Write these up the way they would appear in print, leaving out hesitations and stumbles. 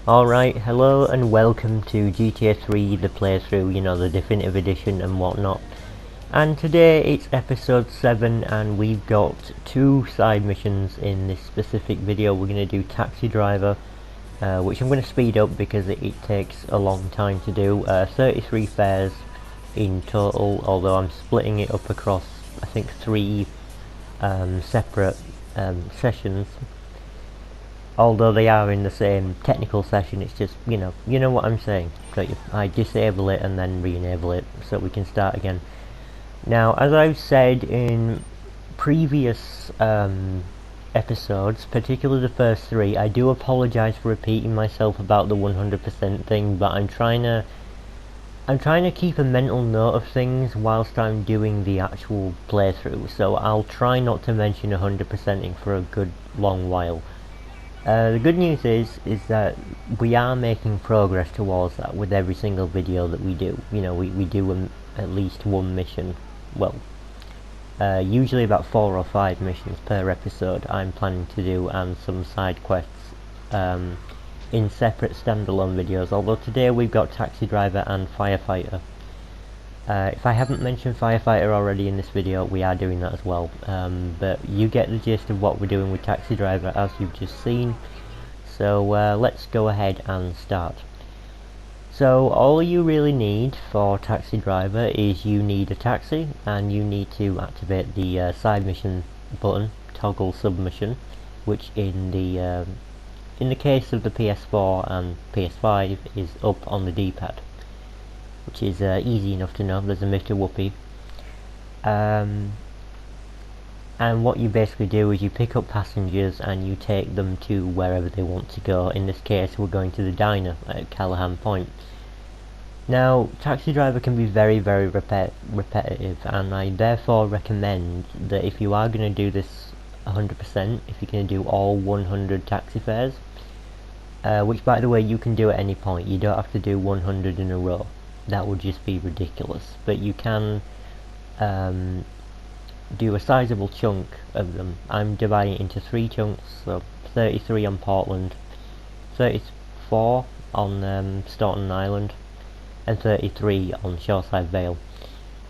Alright, hello and welcome to GTA 3, the playthrough, the definitive edition and whatnot. And today it's episode 7 and we've got 2 side missions in this specific video. We're going to do Taxi Driver, which I'm going to speed up because it takes a long time to do. 33 fares in total, although I'm splitting it up across, I think, 3 separate sessions. Although they are in the same technical session, it's just, you know what I'm saying. So I disable it and then re-enable it so we can start again. Now, as I've said in previous episodes, particularly the first 3, I do apologise for repeating myself about the 100% thing, but I'm trying to keep a mental note of things whilst I'm doing the actual playthrough, so I'll try not to mention 100%ing for a good long while. The good news is that we are making progress towards that with every single video that we do. We do at least one mission. Well, usually about 4 or 5 missions per episode I'm planning to do, and some side quests in separate standalone videos, although today we've got Taxi Driver and Firefighter. If I haven't mentioned Firefighter already in this video, we are doing that as well, but you get the gist of what we're doing with Taxi Driver as you've just seen. So let's go ahead and start. So all you really need for Taxi Driver is you need a taxi, and you need to activate the side mission button, toggle submission, which in the case of the PS4 and PS5 is up on the D-pad, which is easy enough to know. There's a Mr. Whoopi. And what you basically do is you pick up passengers and you take them to wherever they want to go. In this case, we're going to the diner at Callahan Point. Now, Taxi Driver can be very, very repetitive, and I therefore recommend that if you are going to do this 100%, if you're going to do all 100 taxi fares, which by the way you can do at any point, you don't have to do 100 in a row. That would just be ridiculous, but you can do a sizable chunk of them. I'm dividing it into 3 chunks, so 33 on Portland, 34 on Staunton Island, and 33 on Shoreside Vale,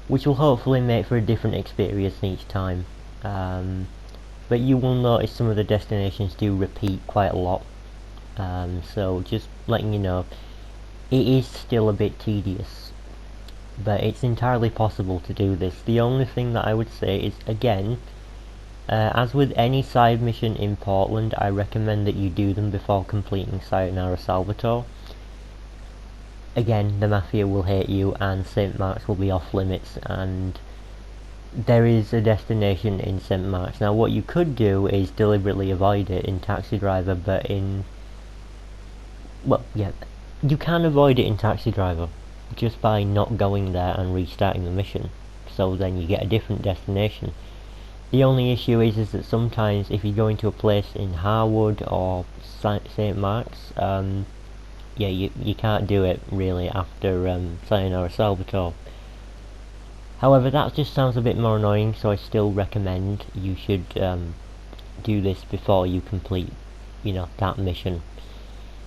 which will hopefully make for a different experience each time. But you will notice some of the destinations do repeat quite a lot, so just letting you know, it is still a bit tedious, but it's entirely possible to do this. The only thing that I would say is, again, as with any side mission in Portland, I recommend that you do them before completing Sayonara Salvatore. Again, the Mafia will hate you and St. Mark's will be off limits, and there is a destination in St. Mark's. Now what you could do is deliberately avoid it in Taxi Driver, but you can avoid it in Taxi Driver just by not going there and restarting the mission, so then you get a different destination. The only issue is that sometimes if you go into a place in Harwood or St. Mark's, you can't do it really after Sayonara Salvatore. However, that just sounds a bit more annoying, so I still recommend you should do this before you complete that mission.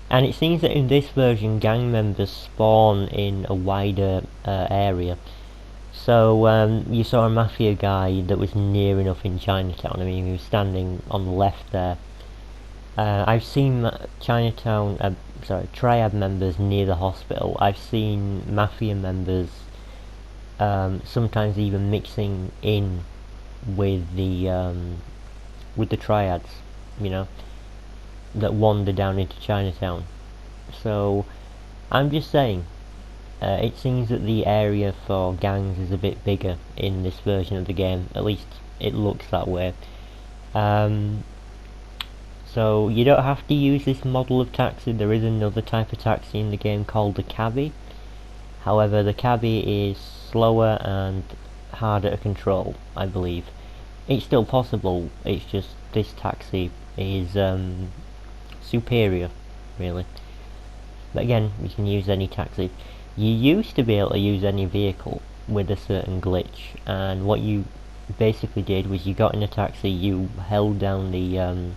And it seems that in this version, gang members spawn in a wider area. So you saw a Mafia guy that was near enough in Chinatown. I mean, he was standing on the left there. I've seen Triad members near the hospital. I've seen Mafia members sometimes even mixing in with the Triads, that wander down into Chinatown. So I'm just saying, it seems that the area for gangs is a bit bigger in this version of the game. At least it looks that way. So you don't have to use this model of taxi. There is another type of taxi in the game called the cabbie. However, the cabbie is slower and harder to control, I believe. It's still possible, it's just this taxi is superior, really. But again, you can use any taxi. You used to be able to use any vehicle with a certain glitch, and what you basically did was you got in a taxi, you held down the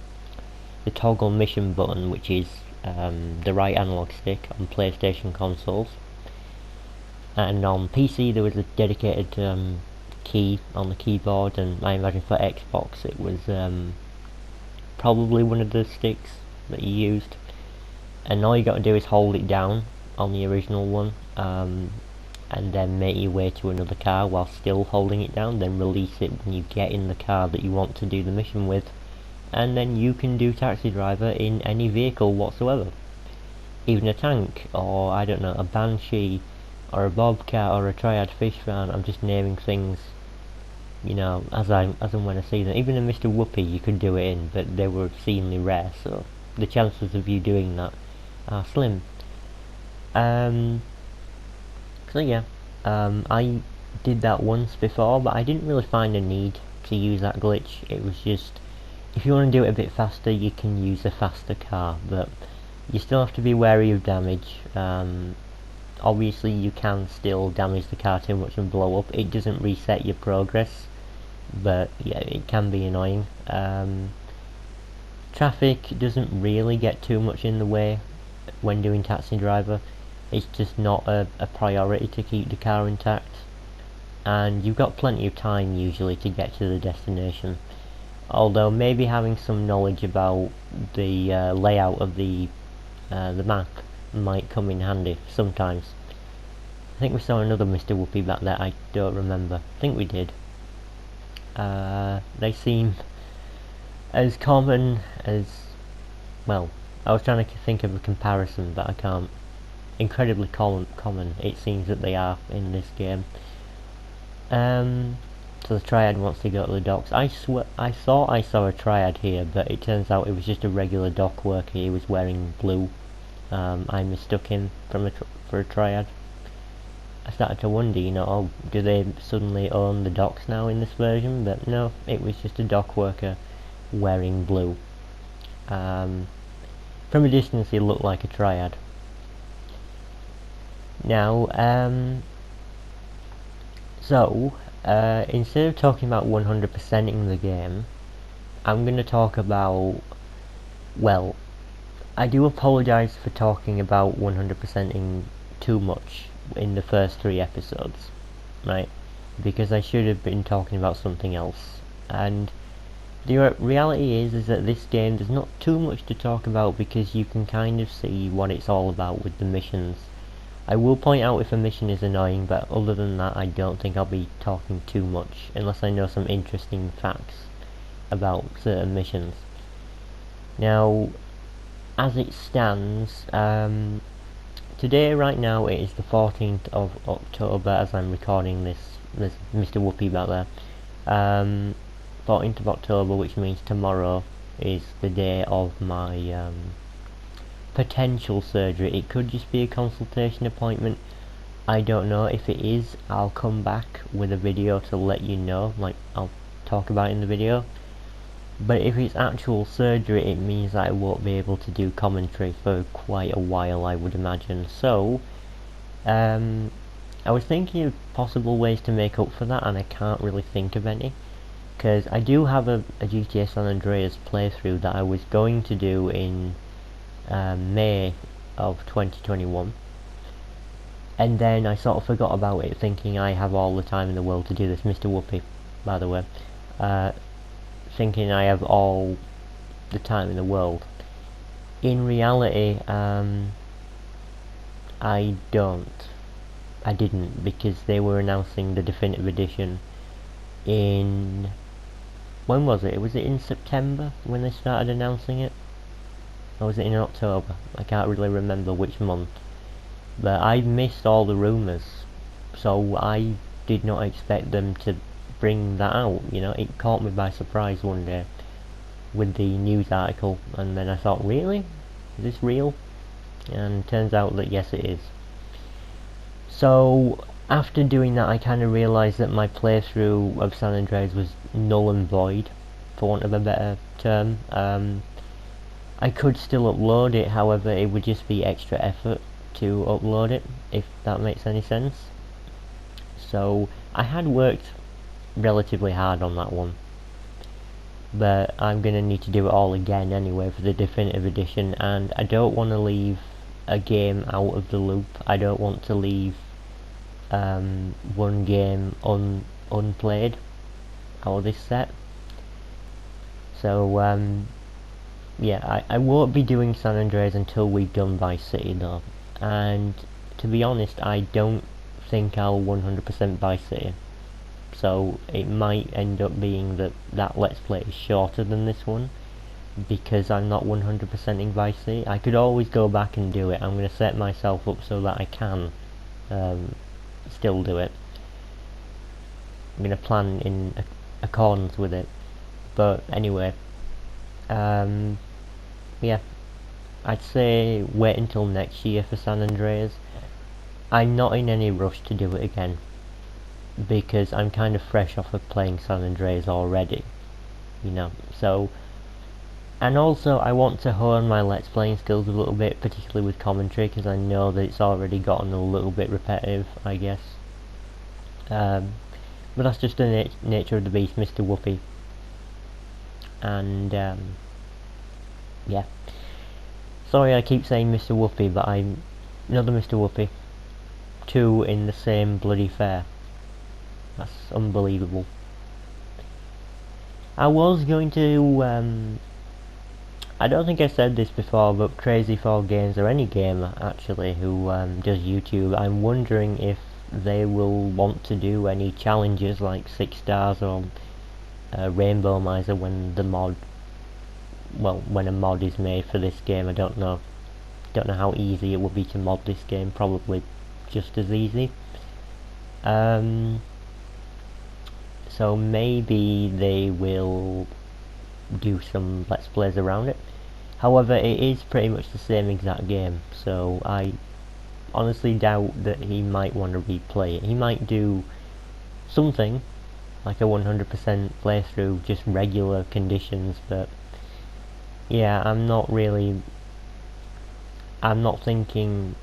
toggle mission button, which is the right analog stick on PlayStation consoles, and on PC there was a dedicated key on the keyboard, and I imagine for Xbox it was probably one of the sticks that you used, and all you got to do is hold it down on the original one, and then make your way to another car while still holding it down, then release it when you get in the car that you want to do the mission with, and then you can do taxi driver in any vehicle whatsoever, even a tank, or I don't know, a Banshee, or a Bobcat, or a Triad fish van. I'm just naming things, you know, as and when I see them. Even a Mr. Whoopi you could do it in, but they were exceedingly rare, so the chances of you doing that are slim. So yeah, I did that once before, but I didn't really find a need to use that glitch. It was just, if you want to do it a bit faster, you can use a faster car, but you still have to be wary of damage. Obviously you can still damage the car too much and blow up. It doesn't reset your progress, but yeah, it can be annoying. Traffic doesn't really get too much in the way when doing taxi driver. It's just not a priority to keep the car intact, and you've got plenty of time usually to get to the destination, although maybe having some knowledge about the layout of the map might come in handy sometimes. I think we saw another Mr. Whoopi back there, I don't remember. I think we did. They seem as common as, well, I was trying to think of a comparison, but I can't. Incredibly common it seems that they are in this game. So the Triad wants to go to the docks. I thought I saw a Triad here, but it turns out it was just a regular dock worker. He was wearing blue. I mistook him for a Triad. I started to wonder, you know, oh, do they suddenly own the docks now in this version? But no, it was just a dock worker wearing blue. From a distance he looked like a Triad. Now, instead of talking about 100%ing the game, I'm going to talk about, well, I do apologise for talking about 100%ing too much in the first 3 episodes, right? Because I should have been talking about something else. And the reality is that this game, there's not too much to talk about because you can kind of see what it's all about with the missions. I will point out if a mission is annoying, but other than that I don't think I'll be talking too much, unless I know some interesting facts about certain missions. Now, as it stands, today, right now, it is the 14th of October as I'm recording this. There's Mr. Whoopi back there. 14th of October, which means tomorrow is the day of my potential surgery. It could just be a consultation appointment. I don't know. If it is, I'll come back with a video to let you know, like I'll talk about it in the video. But if it's actual surgery, it means that I won't be able to do commentary for quite a while, I would imagine. So I was thinking of possible ways to make up for that, and I can't really think of any, because I do have a GTA San Andreas playthrough that I was going to do in May of 2021, and then I sort of forgot about it, thinking I have all the time in the world to do this. Mr. Whoopi, by the way, thinking I have all the time in the world. In reality, I didn't, because they were announcing the definitive edition in, when was it? Was it in September when they started announcing it? Or was it in October? I can't really remember which month. But I missed all the rumours, so I did not expect them to bring that out, you know. It caught me by surprise one day with the news article, and then I thought, really? Is this real? And it turns out that yes, it is. So after doing that, I kind of realised that my playthrough of San Andreas was null and void, for want of a better term. I could still upload it, however it would just be extra effort to upload it, if that makes any sense. So I had worked relatively hard on that one. but I'm gonna need to do it all again anyway for the definitive edition, and I don't want to leave a game out of the loop. I don't want to leave one game unplayed out of this set. So yeah, I won't be doing San Andreas until we've done Vice City though, and to be honest, I don't think I'll 100% Vice City, so it might end up being that Let's Play is shorter than this one, because I'm not 100%ing Vice City. I could always go back and do it. I'm going to set myself up so that I can still do it. I'm going to plan in accordance with it, but anyway, yeah, I'd say wait until next year for San Andreas. I'm not in any rush to do it again, because I'm kind of fresh off of playing San Andreas already, you know, so, and also I want to hone my Let's Playing skills a little bit, particularly with commentary, because I know that it's already gotten a little bit repetitive, I guess, but that's just the nature of the beast, Mr. Whoopi, and yeah, sorry I keep saying Mr. Whoopi, but I'm another Mr. Whoopi, 2 in the same bloody fair. That's unbelievable. I was going to, I don't think I said this before, but Crazy4 Games, or any gamer actually who does YouTube, I'm wondering if they will want to do any challenges like 6 stars or Rainbow Miser when the mod, well, when a mod is made for this game. I don't know how easy it would be to mod this game, probably just as easy. So maybe they will do some Let's Plays around it. However, it is pretty much the same exact game, so I honestly doubt that he might want to replay it. He might do something like a 100% playthrough, just regular conditions, but yeah, I'm not thinking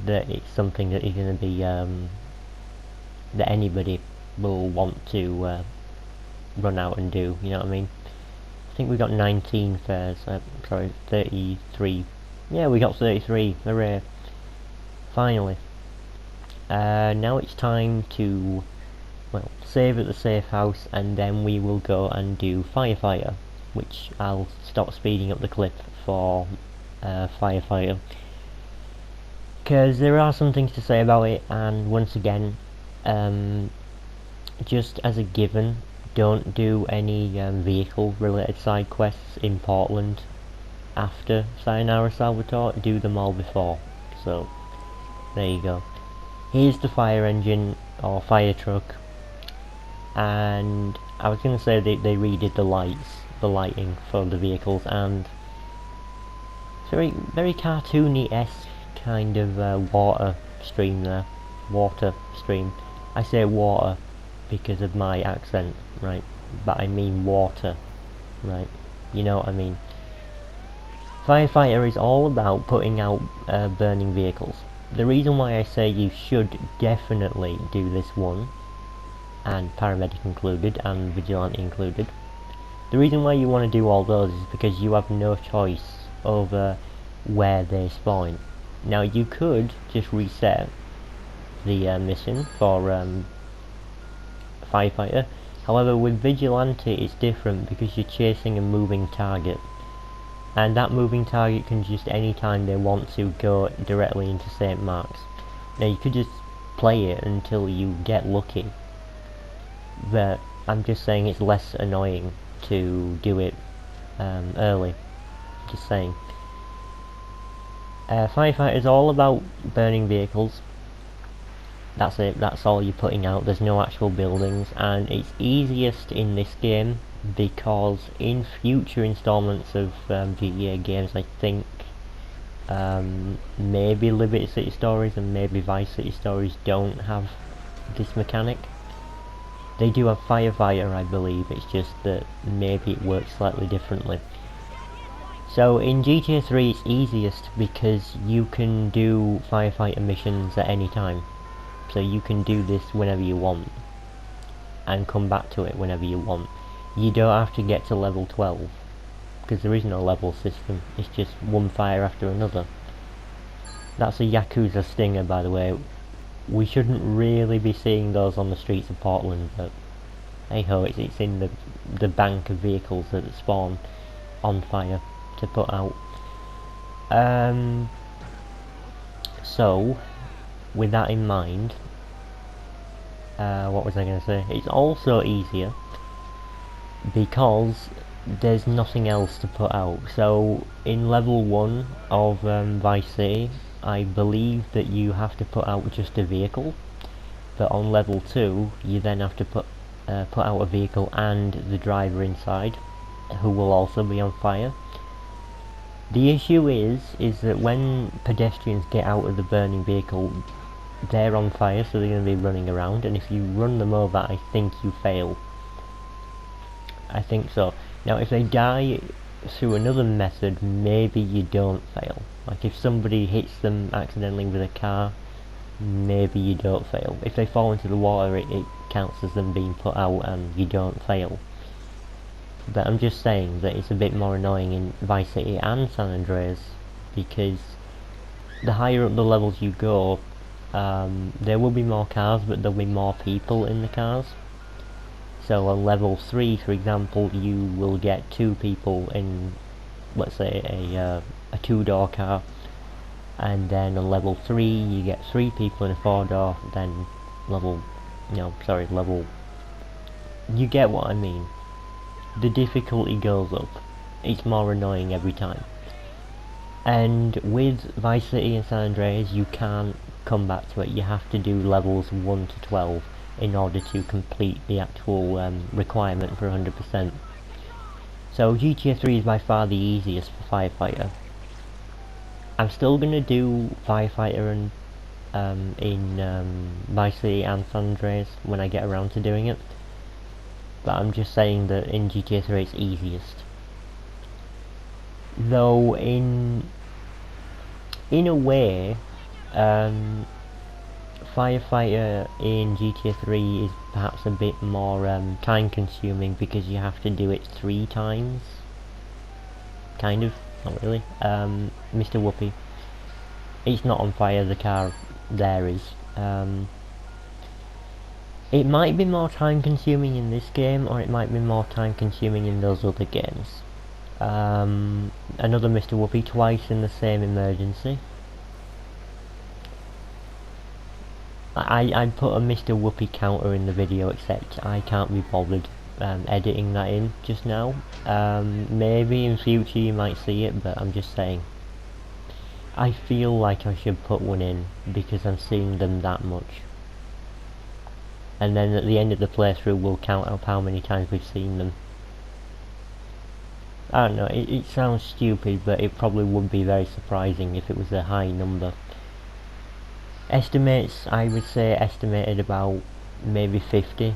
that it's something that is going to be that anybody will want to run out and do, you know what I mean? I think we got 19 fairs, sorry, 33. Yeah, we got 33, hooray. Finally. Now it's time to, well, save at the safe house, and then we will go and do Firefighter, which I'll stop speeding up the clip for Firefighter, because there are some things to say about it, and once again, just as a given, don't do any vehicle related side quests in Portland after Sayonara Salvatore, do them all before. So there you go. Here's the fire engine or fire truck, and I was going to say they redid the lighting for the vehicles, and it's very cartoony-esque kind of water stream there. Water stream. I say water because of my accent, right? But I mean water, right? You know what I mean. Firefighter is all about putting out burning vehicles. The reason why I say you should definitely do this one, and paramedic included, and vigilante included, the reason why you want to do all those is because you have no choice over where they spawn. Now you could just reset the mission for Firefighter, however with Vigilante it's different because you're chasing a moving target, and that moving target can just anytime they want to go directly into St. Mark's. Now you could just play it until you get lucky, but I'm just saying it's less annoying to do it early, just saying. Firefighter is all about burning vehicles. That's it, that's all you're putting out. There's no actual buildings, and it's easiest in this game because in future installments of GTA games, I think maybe Liberty City Stories and maybe Vice City Stories don't have this mechanic. They do have Firefighter, I believe, it's just that maybe it works slightly differently. So in GTA 3 it's easiest because you can do Firefighter missions at any time. So you can do this whenever you want and come back to it whenever you want. you don't have to get to level 12, because there is no level system, it's just one fire after another. That's a Yakuza stinger, by the way. We shouldn't really be seeing those on the streets of Portland, but hey ho, it's in the bank of vehicles that spawn on fire to put out. So, with that in mind, what was I going to say? It's also easier because there's nothing else to put out. So in level 1 of Vice City, I believe that you have to put out just a vehicle, but on level 2 you then have to put out a vehicle and the driver inside, who will also be on fire. The issue is that when pedestrians get out of the burning vehicle, they're on fire, so they're going to be running around, and if you run them over, I think you fail. I think so. Now, if they die through another method, maybe you don't fail. Like if somebody hits them accidentally with a car, maybe you don't fail. If they fall into the water, it counts as them being put out and you don't fail. But I'm just saying that it's a bit more annoying in Vice City and San Andreas, because the higher up the levels you go, there will be more cars, but there'll be more people in the cars. So on level 3, for example, you will get 2 people in, let's say, a 2-door car, and then on level 3 you get 3 people in a 4-door, then level, you get what I mean. The difficulty goes up. It's more annoying every time. And with Vice City and San Andreas, you can't come back to it. You have to do levels 1 to 12 in order to complete the actual requirement for 100%. So GTA 3 is by far the easiest for Firefighter. I'm still going to do Firefighter and in Vice City and San Andreas when I get around to doing it. But I'm just saying that in GTA 3 it's easiest. Though in a way, Firefighter in GTA 3 is perhaps a bit more time consuming because you have to do it 3 times. Kind of, not really. Mr. Whoopi. It's not on fire, the car there is. It might be more time consuming in this game, or it might be more time consuming in those other games. Another Mr. Whoopi twice in the same emergency. I'd put a Mr. Whoopi counter in the video, except I can't be bothered editing that in just now. Maybe in future you might see it, but I'm just saying. I feel like I should put one in because I'm seeing them that much. And then at the end of the playthrough we'll count up how many times we've seen them. I don't know, it sounds stupid, but it probably would be very surprising if it was a high number. Estimates, I would say estimated about maybe 50,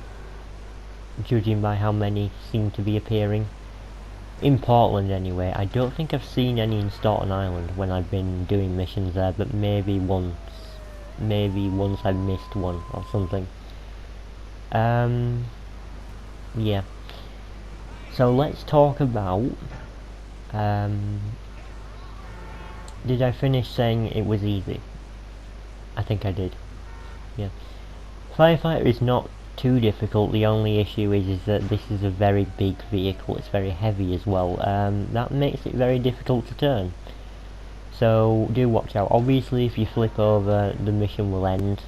judging by how many seem to be appearing. In Portland anyway. I don't think I've seen any in Staten Island when I've been doing missions there, but maybe once I missed one or something. Yeah. So let's talk about, did I finish saying it was easy? I think I did. Yeah. Firefighter is not too difficult. The only issue is that this is a very big vehicle. It's very heavy as well. That makes it very difficult to turn. So do watch out. Obviously if you flip over the mission will end,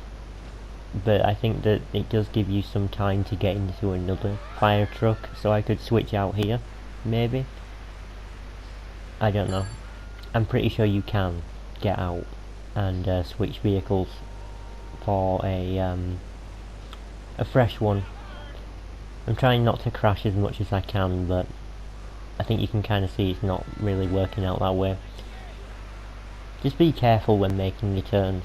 but I think that it does give you some time to get into another fire truck, so I could switch out here, maybe? I don't know. I'm pretty sure you can get out and switch vehicles for a fresh one. I'm trying not to crash as much as I can, but I think you can kind of see it's not really working out that way. Just be careful when making your turns.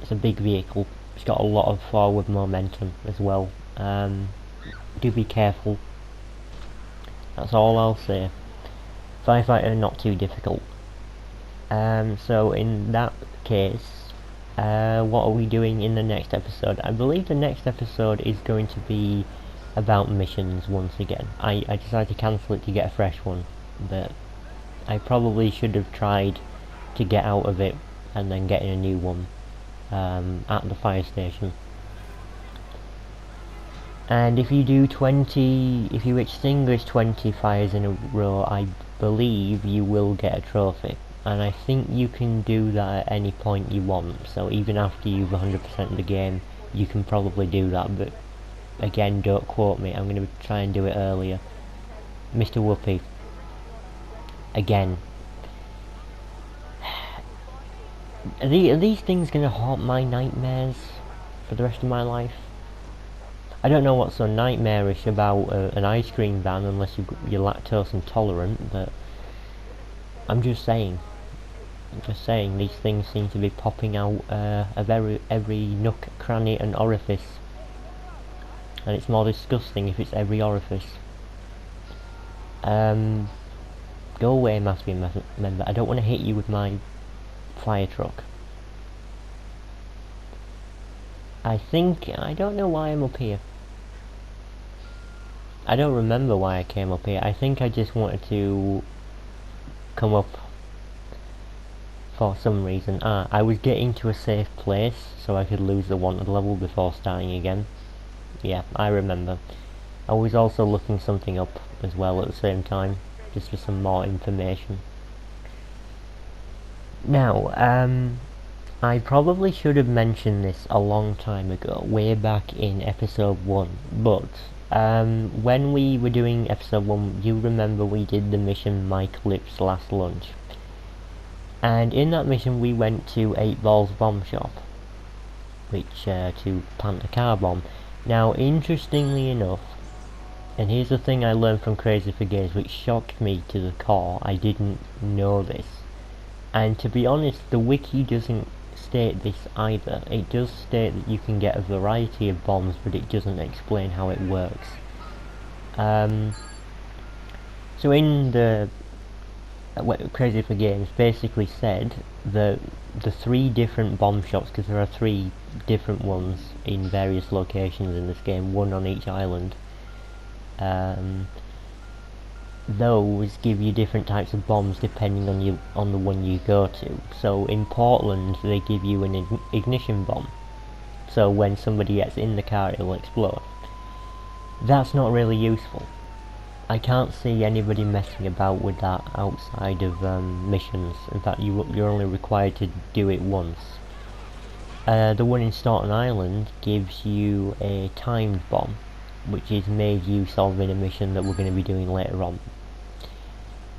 It's a big vehicle. It's got a lot of forward momentum as well. Do be careful. That's all I'll say. Firefighter not too difficult. So in that case, what are we doing in the next episode? I believe the next episode is going to be about missions once again. I decided to cancel it to get a fresh one, but I probably should have tried to get out of it and then getting a new one at the fire station. And if you do 20, if you extinguish 20 fires in a row, I believe you will get a trophy. And I think you can do that at any point you want, so even after you've 100% the game, you can probably do that, but again, don't quote me, I'm going to try and do it earlier. Mr. Whoopi, again. Are these things going to haunt my nightmares for the rest of my life? I don't know what's so nightmarish about an ice cream van unless you're lactose intolerant, but I'm just saying. These things seem to be popping out of every nook, cranny and orifice. And it's more disgusting if it's every orifice. Go away, Mafia member. I don't want to hit you with my fire truck. I don't know why I'm up here. I don't remember why I came up here. I think I just wanted to come up for some reason. I was getting to a safe place so I could lose the wanted level before starting again. Yeah, I remember. I was also looking something up as well at the same time, just for some more information. Now, I probably should have mentioned this a long time ago, way back in episode 1, but when we were doing episode 1, you remember we did the mission Mike Lip's Last Lunch. And in that mission we went to 8 Ball's bomb shop, which to plant a car bomb. Now, interestingly enough, and here's the thing I learned from Crazy for Games which shocked me to the core, I didn't know this. And to be honest, the wiki doesn't state this either. It does state that you can get a variety of bombs, but it doesn't explain how it works. So in the Crazy for Games basically said that the 3 different bomb shops, because there are 3 different ones in various locations in this game, 1 on each island, those give you different types of bombs depending on the one you go to. So in Portland they give you an ignition bomb, so when somebody gets in the car it will explode. That's not really useful. I can't see anybody messing about with that outside of missions. In fact, you're only required to do it once. The one in Staten Island gives you a timed bomb, which is made use of in a mission that we're going to be doing later on.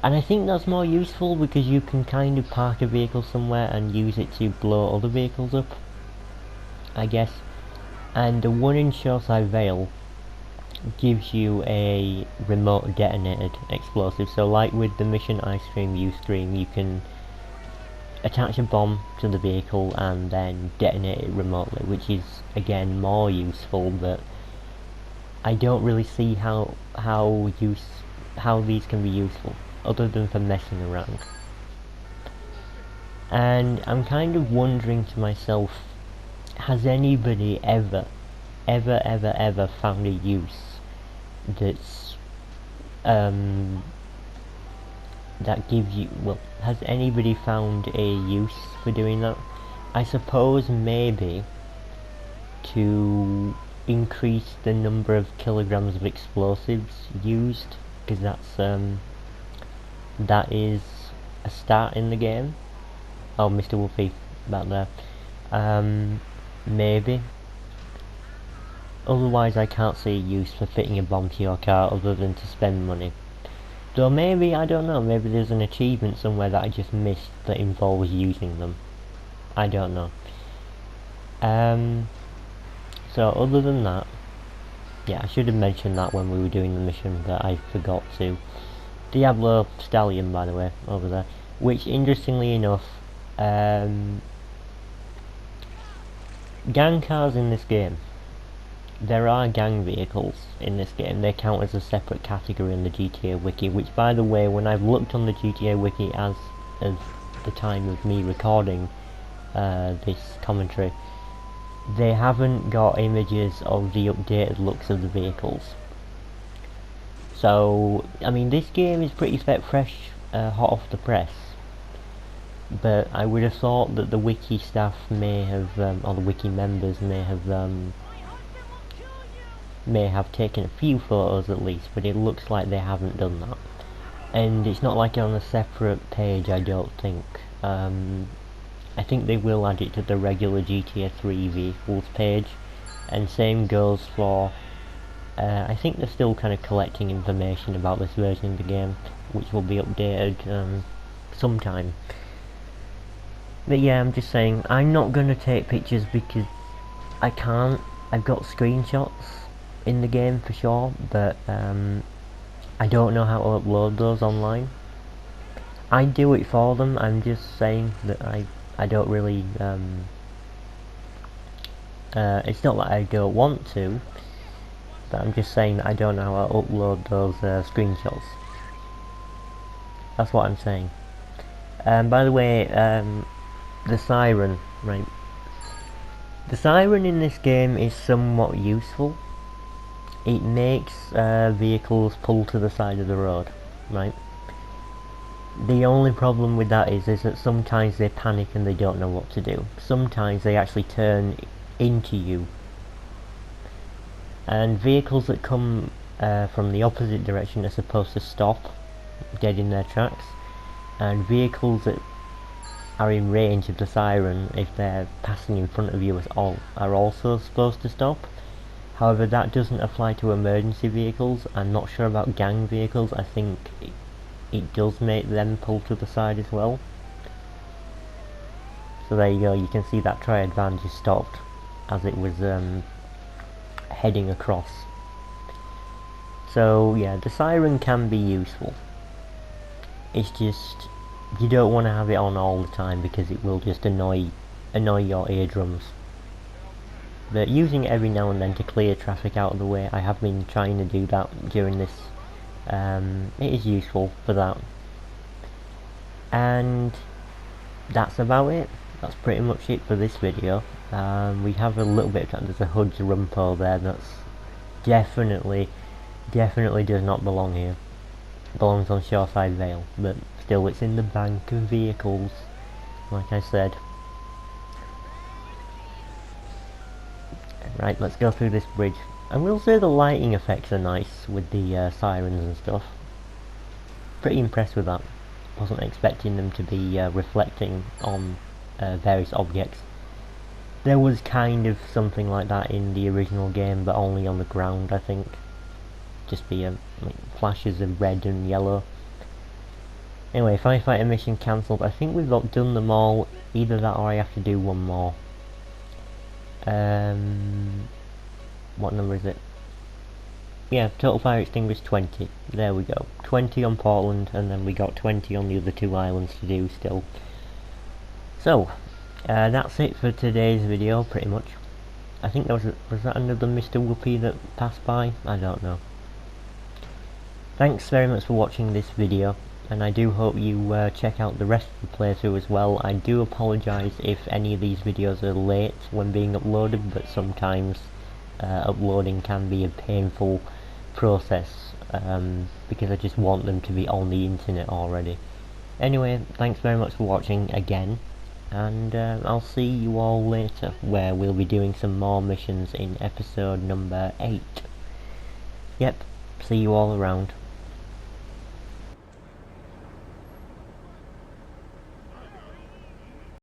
And I think that's more useful because you can kind of park a vehicle somewhere and use it to blow other vehicles up, I guess. And the one in Shoreside Vale gives you a remote detonated explosive. So like with the mission Ice Cream Ustream, you can attach a bomb to the vehicle and then detonate it remotely, which is again more useful, but I don't really see how these can be useful other than for messing around. And I'm kind of wondering to myself, has anybody ever found a use that's that gives you, well, has anybody found a use for doing that? I suppose maybe to increase the number of kilograms of explosives used, because that is a stat in the game. Oh, Mr. Wolfie back there. Maybe. Otherwise I can't see a use for fitting a bomb to your car other than to spend money. Though maybe, I don't know, maybe there's an achievement somewhere that I just missed that involves using them. I don't know. So other than that, yeah, I should have mentioned that when we were doing the mission, but I forgot to. Diablo Stallion, by the way, over there. Which, interestingly enough, gang cars in this game. There are gang vehicles in this game. They count as a separate category in the GTA Wiki, which, by the way, when I've looked on the GTA Wiki as the time of me recording this commentary, they haven't got images of the updated looks of the vehicles. So, I mean, this game is pretty fresh, hot off the press. But I would have thought that the wiki staff may have, or the wiki members may have taken a few photos at least, but it looks like they haven't done that. And it's not like on a separate page, I don't think. I think they will add it to the regular GTA 3 vehicles page, and same goes for, I think they're still kind of collecting information about this version of the game, which will be updated sometime. But yeah, I'm just saying, I'm not going to take pictures because I can't. I've got screenshots in the game for sure, but I don't know how to upload those online. I do it for them. I'm just saying that I don't really, it's not that I don't want to, but I'm just saying that I don't know how to upload those screenshots. That's what I'm saying. By the way, the Siren, right? The Siren in this game is somewhat useful. It makes vehicles pull to the side of the road, right? The only problem with that is that sometimes they panic and they don't know what to do. Sometimes they actually turn into you. And vehicles that come from the opposite direction are supposed to stop dead in their tracks. And vehicles that are in range of the Siren, if they're passing in front of you, are also supposed to stop. However, that doesn't apply to emergency vehicles. I'm not sure about gang vehicles. I think it does make them pull to the side as well. So there you go, you can see that Triad van just stopped as it was heading across. So yeah, the Siren can be useful. It's just, you don't want to have it on all the time because it will just annoy your eardrums. But using it every now and then to clear traffic out of the way, I have been trying to do that during this. It is useful for that. And that's about it. That's pretty much it for this video. We have a little bit of time. There's a Hud's Rumpo there that's definitely does not belong here. It belongs on Shoreside Vale, but still it's in the bank of vehicles, like I said. Right, let's go through this bridge. I will say the lighting effects are nice with the sirens and stuff. Pretty impressed with that. Wasn't expecting them to be reflecting on various objects. There was kind of something like that in the original game, but only on the ground, I think. Just be like flashes of red and yellow. Anyway, firefighter mission cancelled. I think we've done them all. Either that or I have to do one more. What number is it? Yeah, total fire extinguished 20. There we go. 20 on Portland, and then we got 20 on the other two islands to do still. So, that's it for today's video, pretty much. I think was that another Mr. Whoopi that passed by? I don't know. Thanks very much for watching this video, and I do hope you check out the rest of the playthrough as well. I do apologise if any of these videos are late when being uploaded, but sometimes uploading can be a painful process, because I just want them to be on the internet already. Anyway, thanks very much for watching again, and I'll see you all later, where we'll be doing some more missions in episode number 8. Yep, see you all around.